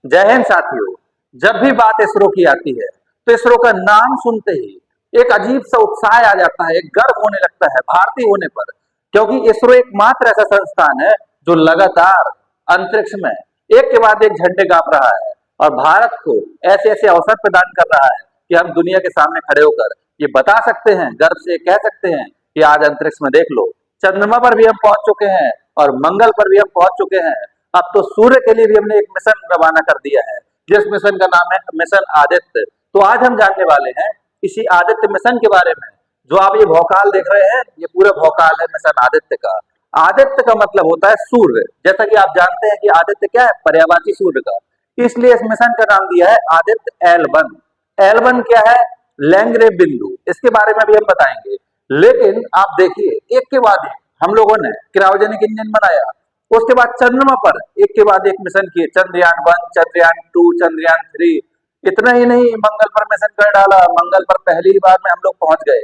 जय हिंद साथियों। जब भी बात इसरो की आती है तो इसरो का नाम सुनते ही एक अजीब सा उत्साह आ जाता है, एक गर्व होने लगता है भारतीय होने पर, क्योंकि इसरो एकमात्र ऐसा संस्थान है जो लगातार अंतरिक्ष में एक के बाद एक झंडे गाड़ रहा है और भारत को ऐसे ऐसे अवसर प्रदान कर रहा है कि हम दुनिया के सामने खड़े होकर ये बता सकते हैं, गर्व से कह सकते हैं कि आज अंतरिक्ष में देख लो, चंद्रमा पर भी हम पहुंच चुके हैं और मंगल पर भी हम पहुंच चुके हैं। अब तो सूर्य के लिए भी हमने एक मिशन रवाना कर दिया है, जिस मिशन का नाम है मिशन आदित्य। तो आज हम जानने वाले हैं इसी आदित्य मिशन के बारे में। जो आप ये भौकाल देख रहे हैं, ये पूरा भौकाल है मिशन आदित्य का। आदित्य का मतलब होता है सूर्य, जैसा कि आप जानते हैं कि आदित्य क्या है, पर्यायवाची सूर्य का। इसलिए इस मिशन का नाम दिया है आदित्य L1। L1 क्या है? लैंगरे बिंदु, इसके बारे में भी हम बताएंगे। लेकिन आप देखिए, एक के बाद एक हम लोगों ने क्रायोजेनिक इंजन बनाया, उसके बाद चंद्रमा पर एक के बाद एक मिशन किए, चंद्रयान 1, चंद्रयान 2, चंद्रयान 3। इतना ही नहीं, मंगल पर मिशन कर डाला, मंगल पर पहली बार में हम लोग पहुंच गए।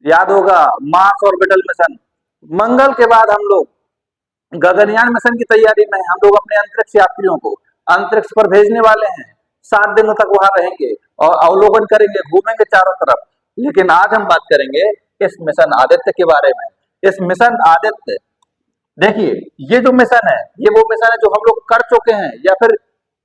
याद होगा मार्स ऑर्बिटल मिशन। मंगल के बाद हम लोग गगनयान मिशन की तैयारी में, हम लोग अपने अंतरिक्ष यात्रियों को अंतरिक्ष पर भेजने वाले हैं। 7 दिनों तक वहां रहेंगे और अवलोकन करेंगे, घूमेंगे चारों तरफ। लेकिन आज हम बात करेंगे इस मिशन आदित्य के बारे में। इस मिशन आदित्य, देखिए ये जो मिशन है, ये वो मिशन है जो हम लोग कर चुके हैं, या फिर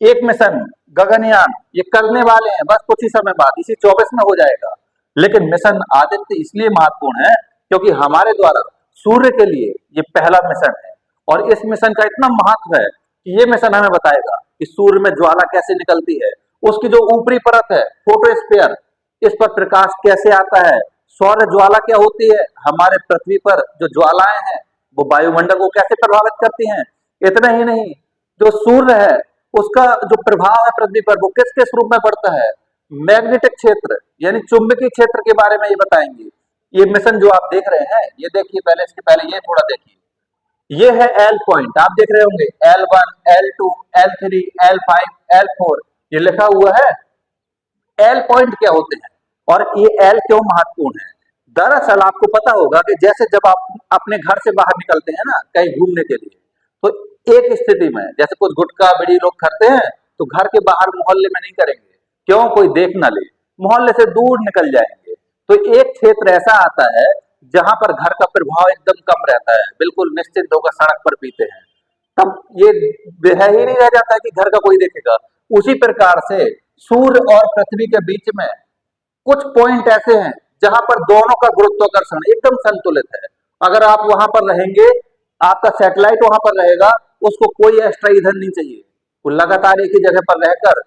एक मिशन गगनयान ये करने वाले हैं, बस कुछ ही समय बाद, इसी 24 में हो जाएगा। लेकिन मिशन आदित्य इसलिए महत्वपूर्ण है क्योंकि हमारे द्वारा सूर्य के लिए ये पहला मिशन है और इस मिशन का इतना महत्व है कि ये मिशन हमें बताएगा कि सूर्य में ज्वाला कैसे निकलती है, उसकी जो ऊपरी परत है फोटोस्फीयर, इस पर प्रकाश कैसे आता है, सौर ज्वाला क्या होती है, हमारे पृथ्वी पर जो ज्वालाएं हैं वो वायुमंडल को कैसे प्रभावित करती हैं। इतना ही नहीं, जो सूर्य है उसका जो प्रभाव है पृथ्वी पर वो किस किस रूप में पड़ता है, मैग्नेटिक क्षेत्र यानी चुंबकीय क्षेत्र के बारे में ये बताएंगे। ये मिशन जो आप देख रहे हैं, ये देखिए, पहले इसके पहले ये थोड़ा देखिए, ये है एल पॉइंट, आप देख रहे होंगे L1, L2, L3, L5, L4 ये लिखा हुआ है। एल पॉइंट क्या होते हैं और ये एल क्यों महत्वपूर्ण है? दरअसल आपको पता होगा कि जैसे जब आप अपने घर से बाहर निकलते हैं ना कहीं घूमने के लिए, तो एक स्थिति में जैसे कुछ गुटखा बीड़ी लोग करते हैं तो घर के बाहर मोहल्ले में नहीं करेंगे, क्यों? कोई देख ना ले, मोहल्ले से दूर निकल जाएंगे। तो एक क्षेत्र ऐसा आता है जहां पर घर का प्रभाव एकदम कम रहता है, बिल्कुल निश्चिंत होकर सड़क पर पीते हैं, तब ये है ही नहीं रह जाता है कि घर का कोई देखेगा। उसी प्रकार से सूर्य और पृथ्वी के बीच में कुछ पॉइंट ऐसे हैं जहां पर दोनों का गुरुत्वाकर्षण एकदम संतुलित है। अगर आप वहां पर रहेंगे, आपका सैटेलाइट वहां पर रहेगा, उसको कोई एक्स्ट्रा ईंधन नहीं चाहिए, वो लगातार एक ही जगह पर रहकर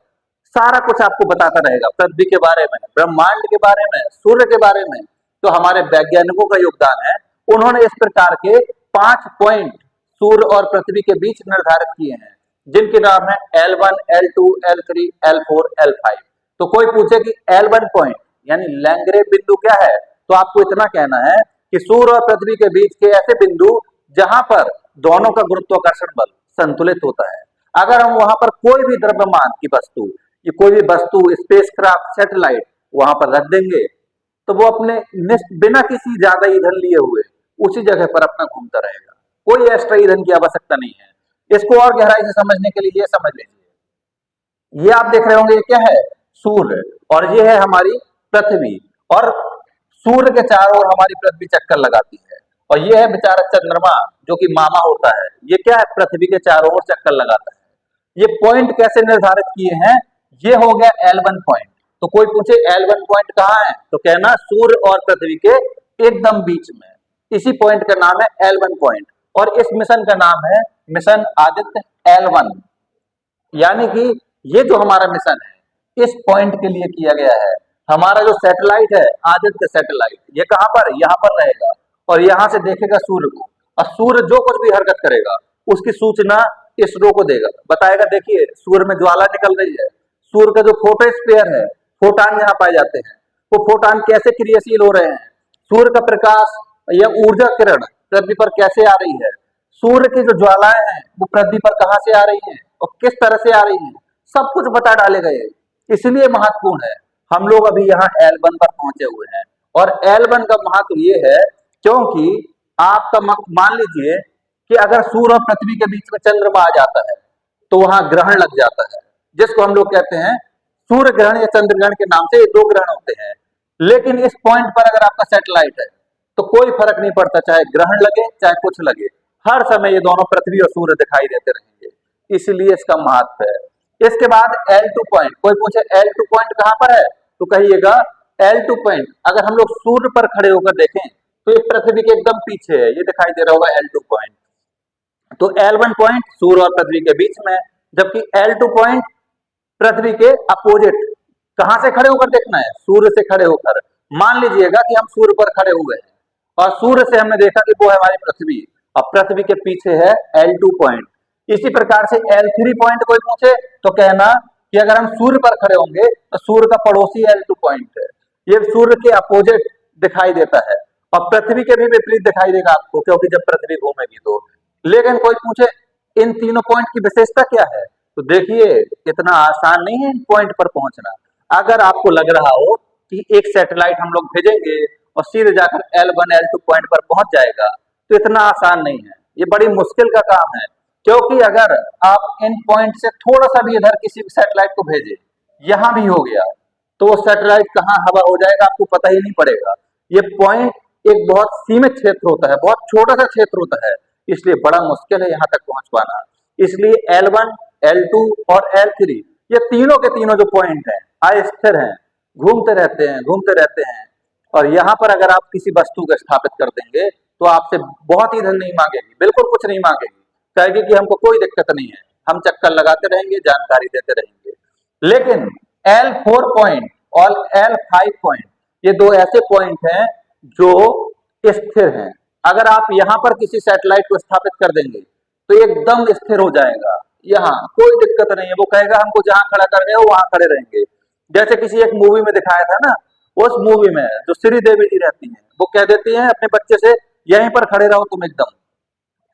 सारा कुछ आपको बताता रहेगा, पृथ्वी के बारे में, ब्रह्मांड के बारे में, सूर्य के बारे में। तो हमारे वैज्ञानिकों का योगदान है, उन्होंने इस प्रकार के 5 पॉइंट सूर्य और पृथ्वी के बीच निर्धारित किए हैं, जिनके नाम है L1, L2, L3, L4, L5। तो कोई पूछे कि L1 पॉइंट यानी लैंगरे बिंदु क्या है, तो आपको इतना कहना है कि सूर्य और पृथ्वी के बीच के ऐसे बिंदु जहां पर दोनों का गुरुत्वाकर्षण बल संतुलित होता है। अगर हम वहां पर कोई भी द्रव्यमान की वस्तु, ये कोई भी वस्तु, स्पेसक्राफ्ट, सैटेलाइट वहां पर रख देंगे तो वो अपने बिना किसी ज्यादा ईंधन लिए हुए उसी जगह पर अपना घूमता रहेगा, कोई एक्स्ट्रा ईंधन की आवश्यकता नहीं है। इसको और गहराई से समझने के लिए ये समझ लीजिए, ये आप देख रहे होंगे ये क्या है, सूर्य, और ये है हमारी पृथ्वी। और सूर्य के चारों ओर हमारी पृथ्वी चक्कर लगाती है, और ये है बेचारा चंद्रमा जो कि मामा होता है, ये क्या है, पृथ्वी के चारों ओर चक्कर लगाता है। ये पॉइंट कैसे निर्धारित किए हैं? ये हो गया L1 पॉइंट। तो कोई पूछे L1 पॉइंट कहाँ है, तो कहना सूर्य और पृथ्वी के एकदम बीच में, इसी पॉइंट का नाम है L1 पॉइंट। और इस मिशन का नाम है मिशन आदित्य L1। यानी कि ये जो हमारा मिशन है इस पॉइंट के लिए किया गया है। हमारा जो सैटेलाइट है आदित्य सैटेलाइट, ये कहां पर, यहां पर रहेगा और यहां से देखेगा सूर्य को, और सूर्य जो कुछ भी हरकत करेगा उसकी सूचना इसरो को देगा, बताएगा देखिए सूर्य में ज्वाला निकल रही है। सूर्य का जो फोटोस्फीयर है, फोटान जहां पाए जाते हैं, वो फोटान कैसे क्रियाशील हो रहे हैं, सूर्य का प्रकाश या ऊर्जा किरण पृथ्वी पर कैसे आ रही है, सूर्य की जो ज्वालाएं हैं वो पृथ्वी पर कहां से आ रही हैं और किस तरह से आ रही हैं, सब कुछ बता डाले गए। इसलिए महत्वपूर्ण है। हम लोग अभी यहाँ L1 पर पहुंचे हुए हैं, और L1 का महत्व ये है क्योंकि आपका मान लीजिए कि अगर सूर्य और पृथ्वी के बीच में चंद्रमा आ जाता है तो वहां ग्रहण लग जाता है, जिसको हम लोग कहते हैं सूर्य ग्रहण या चंद्र ग्रहण के नाम से। ये दो ग्रहण होते हैं, लेकिन इस पॉइंट पर अगर आपका सैटेलाइट है तो कोई फर्क नहीं पड़ता, चाहे ग्रहण लगे चाहे कुछ लगे, हर समय ये दोनों पृथ्वी और सूर्य दिखाई देते रहेंगे, इसलिए इसका महत्व है। इसके बाद L2 पॉइंट, कोई पूछे L2 पॉइंट कहां पर है तो कहिएगा L2 पॉइंट अगर हम लोग सूर्य पर खड़े होकर देखें तो ये पृथ्वी के एकदम पीछे है, ये दिखाई दे रहा होगा L2 पॉइंट। तो L1 पॉइंट सूर्य और पृथ्वी के बीच में, जबकि L2 पॉइंट पृथ्वी के अपोजिट। कहां से खड़े होकर देखना है, सूर्य से खड़े होकर। मान लीजिएगा कि हम सूर्य पर खड़े हुए हैं और सूर्य से हमने देखा कि वो है हमारी पृथ्वी और पृथ्वी के पीछे है L2 पॉइंट। इसी प्रकार से L3 पॉइंट कोई पूछे तो कहना कि अगर हम सूर्य पर खड़े होंगे तो सूर्य का पड़ोसी L2 पॉइंट है, ये सूर्य के अपोजिट दिखाई देता है और पृथ्वी के भी विपरीत दिखाई देगा आपको, क्योंकि जब पृथ्वी घूमेगी तो। लेकिन कोई पूछे इन तीनों पॉइंट की विशेषता क्या है, तो देखिए इतना आसान नहीं है इन पॉइंट पर पहुंचना। अगर आपको लग रहा हो कि एक सैटेलाइट हम लोग भेजेंगे और सीधे जाकर L1 L2 पॉइंट पर पहुंच जाएगा, तो इतना आसान नहीं है, ये बड़ी मुश्किल का काम है। क्योंकि अगर आप इन पॉइंट से थोड़ा सा भी इधर किसी भी सैटेलाइट को भेजे, यहां भी हो गया, तो वो सैटेलाइट कहाँ हवा हो जाएगा आपको पता ही नहीं पड़ेगा। ये पॉइंट एक बहुत सीमित क्षेत्र होता है, बहुत छोटा सा क्षेत्र होता है, इसलिए बड़ा मुश्किल है यहाँ तक पहुंच पाना। इसलिए L1 L2 और L3 ये तीनों के तीनों जो पॉइंट हैं अस्थिर हैं, घूमते रहते हैं घूमते रहते हैं। और यहाँ पर अगर आप किसी वस्तु को स्थापित कर देंगे तो आपसे बहुत ही धन नहीं मांगेगी, बिल्कुल कुछ नहीं मांगेगी, कहेगी कि हमको कोई दिक्कत नहीं है, हम चक्कर लगाते रहेंगे, जानकारी देते रहेंगे। लेकिन L4 पॉइंट और L5 पॉइंट ये दो ऐसे पॉइंट हैं जो स्थिर हैं। अगर आप यहाँ पर किसी सैटेलाइट को स्थापित कर देंगे तो एकदम स्थिर हो जाएगा, यहाँ कोई दिक्कत नहीं है, वो कहेगा हमको जहां खड़ा कर गए हो वहां खड़े रहेंगे। जैसे किसी एक मूवी में दिखाया था ना, उस मूवी में जो श्री देवी जी रहती हैं वो कह देती हैं अपने बच्चे से यहीं पर खड़े रहो तुम एकदम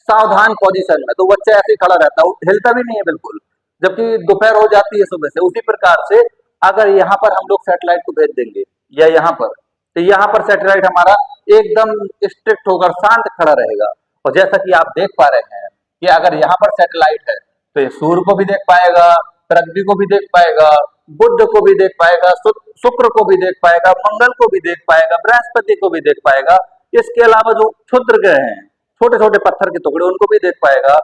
सावधान पोजीशन में, तो बच्चा ऐसे ही खड़ा रहता है, वो हिलता भी नहीं है बिल्कुल, जबकि दोपहर हो जाती है सुबह से। उसी प्रकार से अगर यहाँ पर हम लोग सैटेलाइट को भेज देंगे या यहाँ पर, तो यहाँ पर सैटेलाइट हमारा एकदम स्ट्रिक्ट होकर शांत खड़ा रहेगा। और जैसा कि आप देख पा रहे हैं कि अगर यहाँ पर सैटेलाइट है तो ये सूर्य को भी देख पाएगा, पृथ्वी को भी देख पाएगा, बुध को भी देख पाएगा, शुक्र को भी देख पाएगा, मंगल को भी देख पाएगा, बृहस्पति को भी देख पाएगा। इसके अलावा जो क्षुद्र ग्रह हैं, छोटे छोटे पत्थर के टुकड़े, उनको भी देख पाएगा,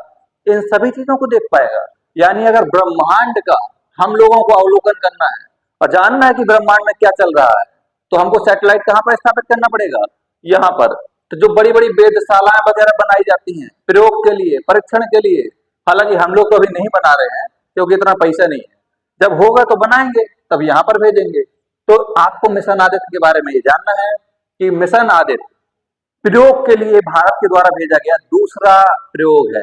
इन सभी चीजों को देख पाएगा। यानी अगर ब्रह्मांड का हम लोगों को अवलोकन करना है और जानना है कि ब्रह्मांड में क्या चल रहा है, तो हमको सैटेलाइट कहाँ पर स्थापित करना पड़ेगा, यहाँ पर। तो जो बड़ी बड़ी वेधशालाएं वगैरह बनाई जाती हैं प्रयोग के लिए, परीक्षण के लिए, हालांकि हम लोग तो अभी नहीं बना रहे हैं क्योंकि इतना पैसा नहीं है, जब होगा तो बनाएंगे, तब यहाँ पर भेजेंगे। तो आपको मिशन आदित्य के बारे में ये जानना है कि मिशन आदित्य प्रयोग के लिए भारत के द्वारा भेजा गया दूसरा प्रयोग है,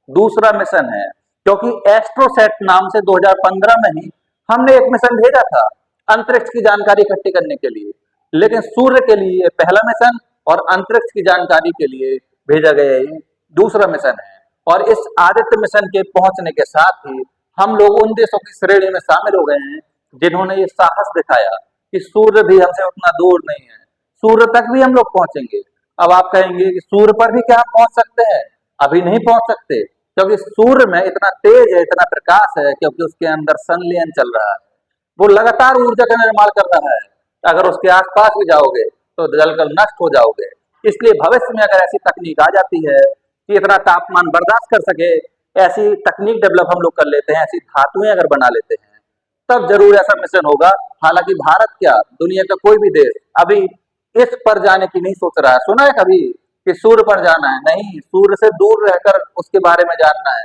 दूसरा मिशन है। क्योंकि एस्ट्रोसैट नाम से 2015 में ही हमने एक मिशन भेजा था अंतरिक्ष की जानकारी इकट्ठी करने के लिए, लेकिन सूर्य के लिए पहला मिशन और अंतरिक्ष की जानकारी के लिए भेजा गया ये दूसरा मिशन है। और इस आदित्य मिशन के पहुंचने के साथ ही हम लोग उन देशों की श्रेणी में शामिल हो गए हैं जिन्होंने ये साहस दिखाया कि सूर्य भी हमसे उतना दूर नहीं है, सूर्य तक भी हम लोग पहुंचेंगे। अब आप कहेंगे कि सूर्य पर भी क्या हम पहुंच सकते हैं? अभी नहीं पहुंच सकते, क्योंकि सूर्य में इतना तेज है, इतना प्रकाश है, क्योंकि उसके अंदर संलयन चल रहा है, वो लगातार ऊर्जा का निर्माण कर रहा है। अगर उसके आसपास भी जाओगे तो जलकर नष्ट हो जाओगे। इसलिए भविष्य में अगर ऐसी तकनीक आ जाती है कि इतना तापमान बर्दाश्त कर सके, ऐसी तकनीक डेवलप हम लोग कर लेते हैं, ऐसी धातुएं अगर बना लेते हैं, तब जरूर ऐसा मिशन होगा। हालांकि भारत क्या, दुनिया का कोई भी देश अभी इस पर जाने की नहीं सोच रहा है। सुना है कभी कि सूर्य पर जाना है? नहीं, सूर्य से दूर रहकर उसके बारे में जानना है।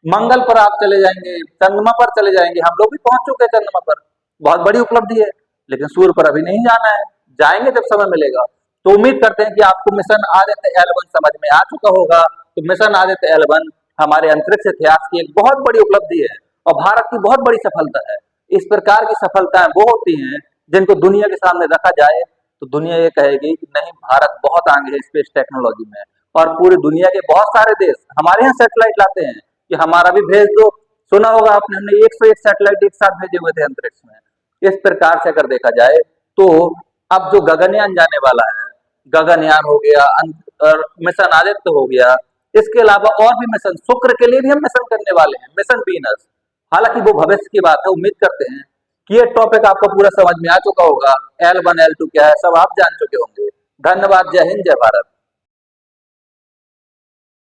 मंगल पर आप चले जाएंगे, चंद्रमा पर चले जाएंगे, हम लोग भी पहुंच चुके हैं चंद्रमा पर, बहुत बड़ी उपलब्धि है। लेकिन सूर्य पर अभी नहीं जाना है, जाएंगे जब समय मिलेगा। तो उम्मीद करते हैं कि आपको मिशन आदित्य L1 समझ में आ चुका होगा। तो मिशन आदित्य L1 हमारे अंतरिक्ष इतिहास की एक बहुत बड़ी उपलब्धि है और भारत की बहुत बड़ी सफलता है। इस प्रकार की सफलताएं वो होती हैं जिनको दुनिया के सामने रखा जाए तो दुनिया ये कहेगी कि नहीं, भारत बहुत आगे है स्पेस टेक्नोलॉजी में, और पूरी दुनिया के बहुत सारे देश हमारे यहाँ सैटेलाइट लाते हैं कि हमारा भी भेज दो। सुना होगा आपने, हमने 101 सैटेलाइट एक साथ भेजे हुए थे अंतरिक्ष में। इस प्रकार से अगर देखा जाए तो अब जो गगनयान जाने वाला है, गगनयान हो गया और मिशन आदित्य हो गया, इसके अलावा और भी मिशन, शुक्र के लिए भी हम मिशन करने वाले हैं, मिशन वीनस। हालांकि वो भविष्य की बात है, उम्मीद करते हैं कि ये टॉपिक आपको पूरा समझ में आ चुका होगा। L1 L2 क्या है सब आप जान चुके होंगे। धन्यवाद। जय हिंद, जय भारत।